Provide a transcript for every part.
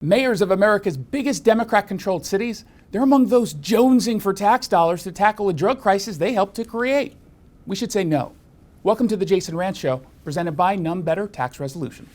Mayors of America's biggest Democrat-controlled cities, they're among those jonesing for tax dollars to tackle a drug crisis they helped to create. We should say no. Welcome to the Jason Rantz Show, presented by None Better Tax Resolution.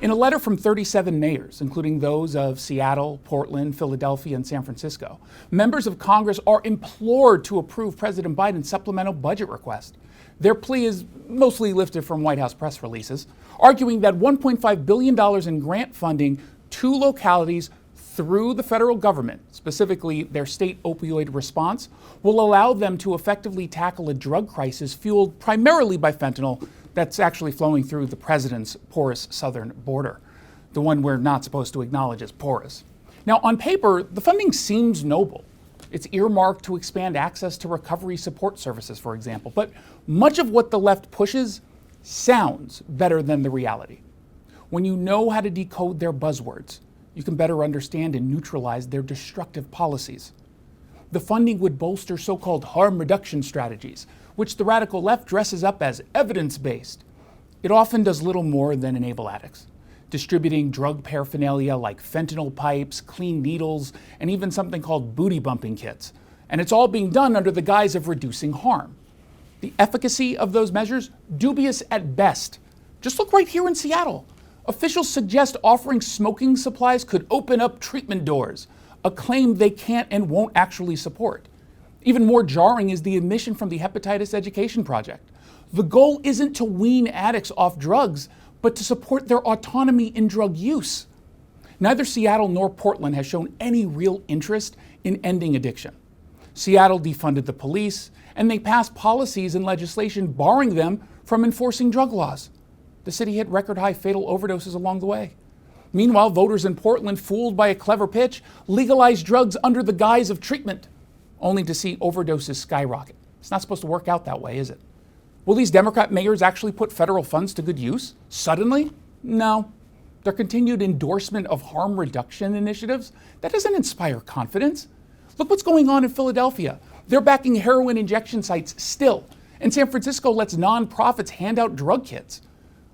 In a letter from 37 mayors, including those of Seattle, Portland, Philadelphia, and San Francisco, members of Congress are implored to approve President Biden's supplemental budget request. Their plea is mostly lifted from White House press releases, arguing that $1.5 billion in grant funding to localities through the federal government, specifically their state opioid response, will allow them to effectively tackle a drug crisis fueled primarily by fentanyl that's actually flowing through the president's porous southern border, the one we're not supposed to acknowledge as porous. Now, on paper, the funding seems noble. It's earmarked to expand access to recovery support services, for example, but much of what the left pushes sounds better than the reality. When you know how to decode their buzzwords, you can better understand and neutralize their destructive policies. The funding would bolster so-called harm reduction strategies, which the radical left dresses up as evidence-based. It often does little more than enable addicts, distributing drug paraphernalia like fentanyl pipes, clean needles, and even something called booty bumping kits. And it's all being done under the guise of reducing harm. The efficacy of those measures, dubious at best. Just look right here in Seattle. Officials suggest offering smoking supplies could open up treatment doors, a claim they can't and won't actually support. Even more jarring is the admission from the Hepatitis Education Project. The goal isn't to wean addicts off drugs, but to support their autonomy in drug use. Neither Seattle nor Portland has shown any real interest in ending addiction. Seattle defunded the police, and they passed policies and legislation barring them from enforcing drug laws. The city hit record-high fatal overdoses along the way. Meanwhile, voters in Portland, fooled by a clever pitch, legalized drugs under the guise of treatment, only to see overdoses skyrocket. It's not supposed to work out that way, is it? Will these Democrat mayors actually put federal funds to good use? Suddenly? No. Their continued endorsement of harm reduction initiatives, that doesn't inspire confidence. Look what's going on in Philadelphia. They're backing heroin injection sites still, and San Francisco lets nonprofits hand out drug kits.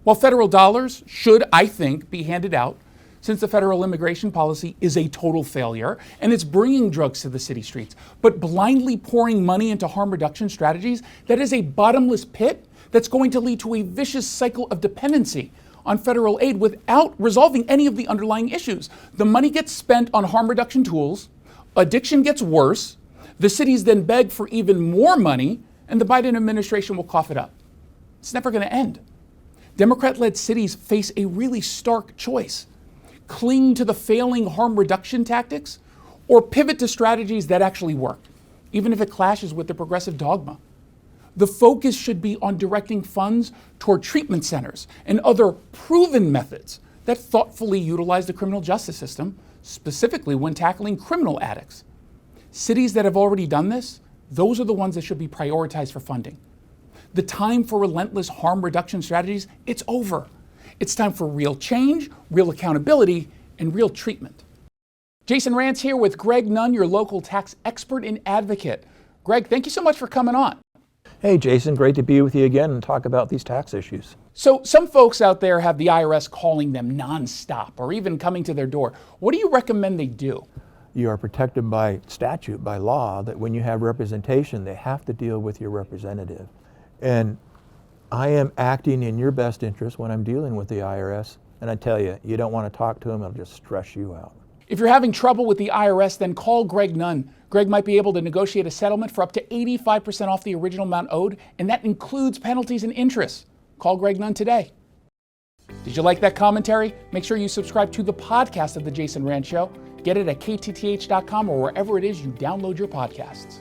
While federal dollars should, I think, be handed out, since the federal immigration policy is a total failure and it's bringing drugs to the city streets, but blindly pouring money into harm reduction strategies, that is a bottomless pit that's going to lead to a vicious cycle of dependency on federal aid without resolving any of the underlying issues. The money gets spent on harm reduction tools, addiction gets worse, the cities then beg for even more money, and the Biden administration will cough it up. It's never going to end. Democrat-led cities face a really stark choice. Cling to the failing harm reduction tactics, or pivot to strategies that actually work, even if it clashes with the progressive dogma. The focus should be on directing funds toward treatment centers and other proven methods that thoughtfully utilize the criminal justice system, specifically when tackling criminal addicts. Cities that have already done this, those are the ones that should be prioritized for funding. The time for relentless harm reduction strategies, it's over. It's time for real change, real accountability, and real treatment. Jason Rantz here with Greg Nunn, your local tax expert and advocate. Greg, thank you so much for coming on. Hey, Jason, great to be with you again and talk about these tax issues. So some folks out there have the IRS calling them nonstop or even coming to their door. What do you recommend they do? You are protected by statute, by law, that when you have representation, they have to deal with your representative. And I am acting in your best interest when I'm dealing with the IRS. And I tell you, you don't want to talk to them, it'll just stress you out. If you're having trouble with the IRS, then call Greg Nunn. Greg might be able to negotiate a settlement for up to 85% off the original amount owed, and that includes penalties and interest. Call Greg Nunn today. Did you like that commentary? Make sure you subscribe to the podcast of The Jason Rantz Show. Get it at KTTH.com or wherever it is you download your podcasts.